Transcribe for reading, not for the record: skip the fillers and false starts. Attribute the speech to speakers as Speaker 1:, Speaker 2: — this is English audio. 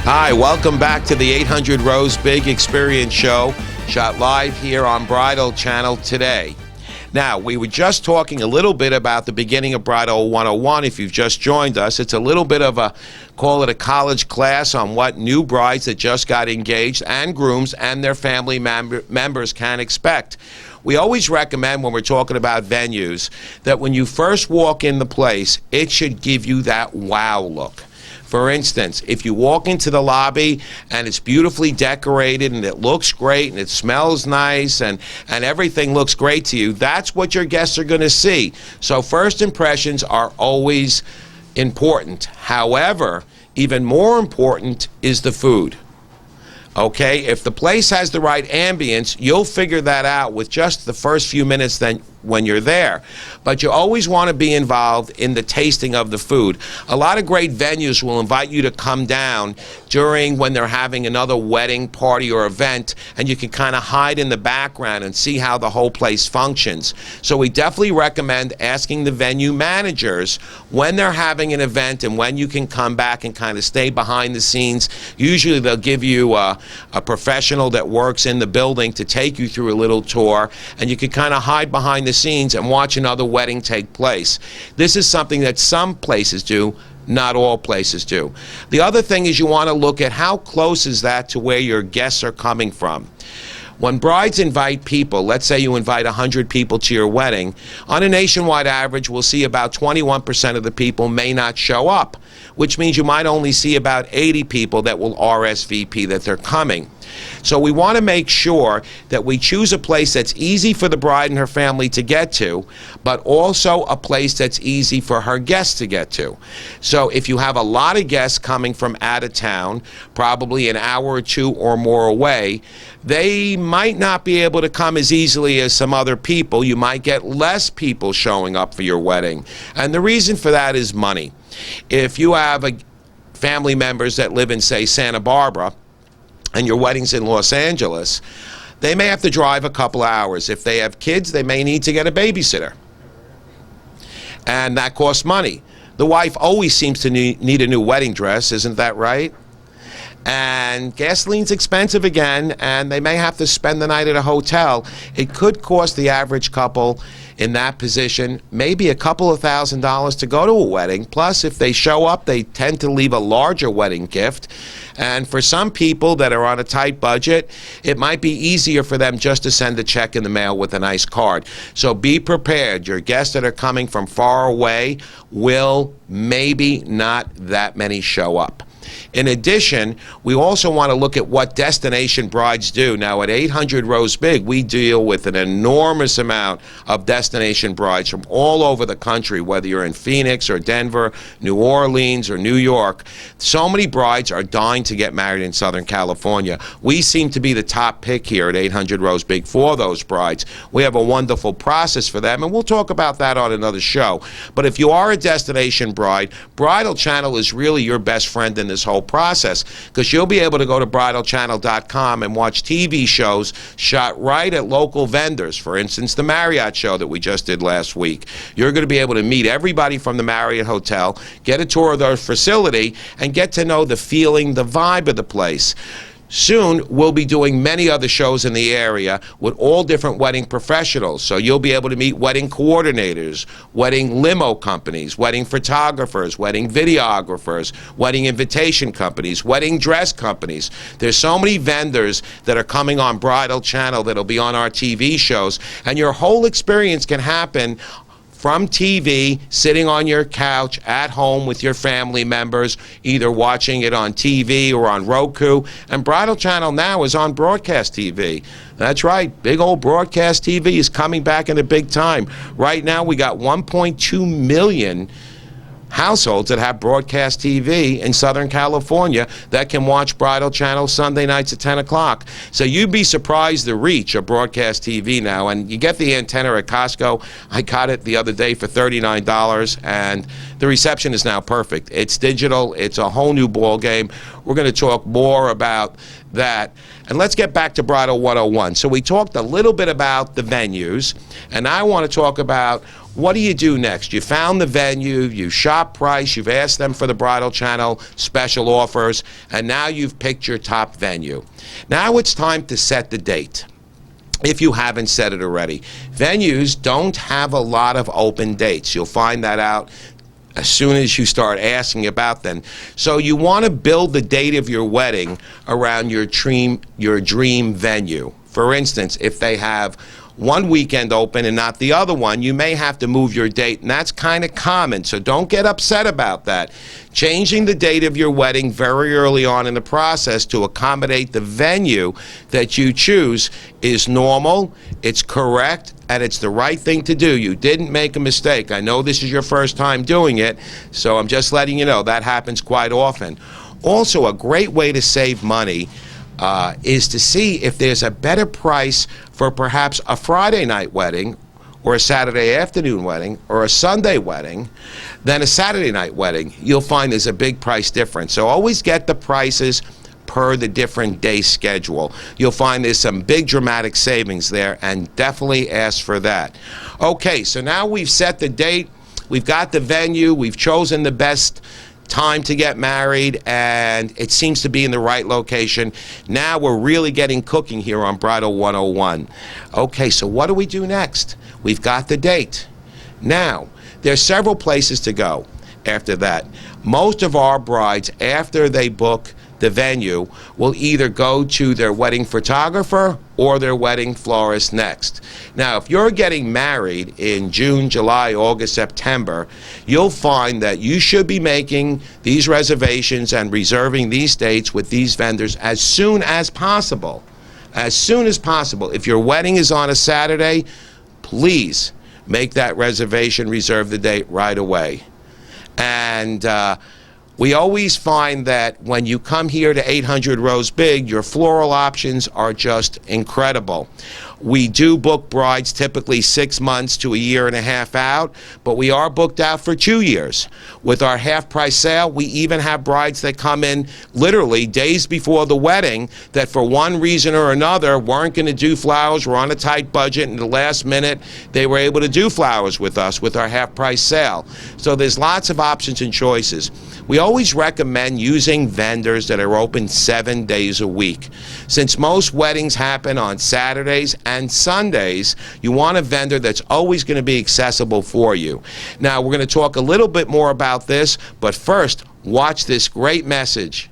Speaker 1: Hi, welcome back to the 800 Rose Big Experience Show, shot live here on Bridal Channel today. Now, we were just talking a little bit about the beginning of Bridal 101. If you've just joined us, it's a little bit of a, call it a college class on what new brides that just got engaged and grooms and their family members can expect. We always recommend when we're talking about venues that when you first walk in the place, it should give you that wow look. For instance, if you walk into the lobby and it's beautifully decorated and it looks great and it smells nice and everything looks great to you, that's what your guests are going to see. So first impressions are always important. However, even more important is the food. Okay, if the place has the right ambience, you'll figure that out with just the first few minutes then when you're there. But you always want to be involved in the tasting of the food. A lot of great venues will invite you to come down during when they're having another wedding party or event, and you can kind of hide in the background and see how the whole place functions. So we definitely recommend asking the venue managers when they're having an event and when you can come back and kind of stay behind the scenes. Usually they'll give you a professional that works in the building to take you through a little tour, and you can kind of hide behind the scenes and watch another wedding take place. This is something that some places do, not all places do. The other thing is you want to look at how close is that to where your guests are coming from. When brides invite people, let's say you invite 100 people to your wedding, on a nationwide average, we'll see about 21% of the people may not show up, which means you might only see about 80 people that will RSVP that they're coming. So we want to make sure that we choose a place that's easy for the bride and her family to get to, but also a place that's easy for her guests to get to. So if you have a lot of guests coming from out of town, probably an hour or two or more away, they might not be able to come as easily as some other people. You might get less people showing up for your wedding. And the reason for that is money. If you have family members that live in, say, Santa Barbara, and your wedding's in Los Angeles, they may have to drive a couple hours. If they have kids, they may need to get a babysitter. And that costs money. The wife always seems to need a new wedding dress, isn't that right? And gasoline's expensive again, and they may have to spend the night at a hotel. It could cost the average couple in that position maybe a couple of $1,000s to go to a wedding. Plus, if they show up, they tend to leave a larger wedding gift. And for some people that are on a tight budget, it might be easier for them just to send a check in the mail with a nice card. So be prepared. Your guests that are coming from far away will maybe not that many show up. In addition, we also want to look at what destination brides do. Now, at 800 Rose Big, we deal with an enormous amount of destination brides from all over the country, whether you're in Phoenix or Denver, New Orleans or New York. So many brides are dying to get married in Southern California. We seem to be the top pick here at 800 Rose Big for those brides. We have a wonderful process for them, and we'll talk about that on another show. But if you are a destination bride, BridalChannel is really your best friend in this whole process, because you'll be able to go to BridalChannel.com and watch TV shows shot right at local vendors. For instance, the Marriott show that we just did last week. You're going to be able to meet everybody from the Marriott Hotel, get a tour of their facility, and get to know the feeling, the vibe of the place. Soon, we'll be doing many other shows in the area with all different wedding professionals. So you'll be able to meet wedding coordinators, wedding limo companies, wedding photographers, wedding videographers, wedding invitation companies, wedding dress companies. There's so many vendors that are coming on Bridal Channel that'll be on our TV shows, and your whole experience can happen from TV, sitting on your couch at home with your family members, either watching it on TV or on Roku. And Bridal Channel now is on broadcast TV. That's right, big old broadcast TV is coming back in a big time. Right now we got 1.2 million households that have broadcast TV in Southern California that can watch Bridal Channel Sunday nights at 10 o'clock. So you'd be surprised the reach of broadcast TV now. And you get the antenna at Costco. I got it the other day for $39, and The reception is now perfect. It's digital. It's a whole new ball game. We're going to talk more about that. And let's get back to Bridal 101. So we talked a little bit about the venues, and I want to talk about what do you do next? You found the venue, you shop price, you've asked them for the Bridal Channel special offers, and now you've picked your top venue. Now it's time to set the date, if you haven't said it already. Venues don't have a lot of open dates. You'll find that out as soon as you start asking about them. So you want to build the date of your wedding around your dream venue. For instance, if they have one weekend open and not the other one, you may have to move your date, and that's kind of common, so don't get upset about that. Changing the date of your wedding very early on in the process to accommodate the venue that you choose is normal, it's correct, and it's the right thing to do. You didn't make a mistake. I know this is your first time doing it, so I'm just letting you know that happens quite often. Also, a great way to save money is to see if there's a better price for perhaps a Friday night wedding or a Saturday afternoon wedding or a Sunday wedding than a Saturday night wedding. You'll find there's a big price difference. So always get the prices per the different day schedule. You'll find there's some big dramatic savings there, and definitely ask for that. Okay, so now we've set the date, we've got the venue, we've chosen the best time to get married, and it seems to be in the right location. Now we're really getting cooking here on Bridal 101. Okay, so what do we do next? We've got the date. Now, there's several places to go after that. Most of our brides, after they book the venue, will either go to their wedding photographer or their wedding florist next. Now, if you're getting married in June, July, August, September, you'll find that you should be making these reservations and reserving these dates with these vendors as soon as possible. As soon as possible. If your wedding is on a Saturday, please make that reservation, reserve the date right away. And we always find that when you come here to 800 Rose Big, your floral options are just incredible. We do book brides typically 6 months to a year and a half out, but we are booked out for 2 years. With our half-price sale, we even have brides that come in literally days before the wedding that for one reason or another weren't going to do flowers, were on a tight budget, and at the last minute they were able to do flowers with us with our half-price sale. So there's lots of options and choices. We always recommend using vendors that are open 7 days a week. Since most weddings happen on Saturdays and Sundays, you want a vendor that's always going to be accessible for you. Now, we're going to talk a little bit more about this, but first, watch this great message.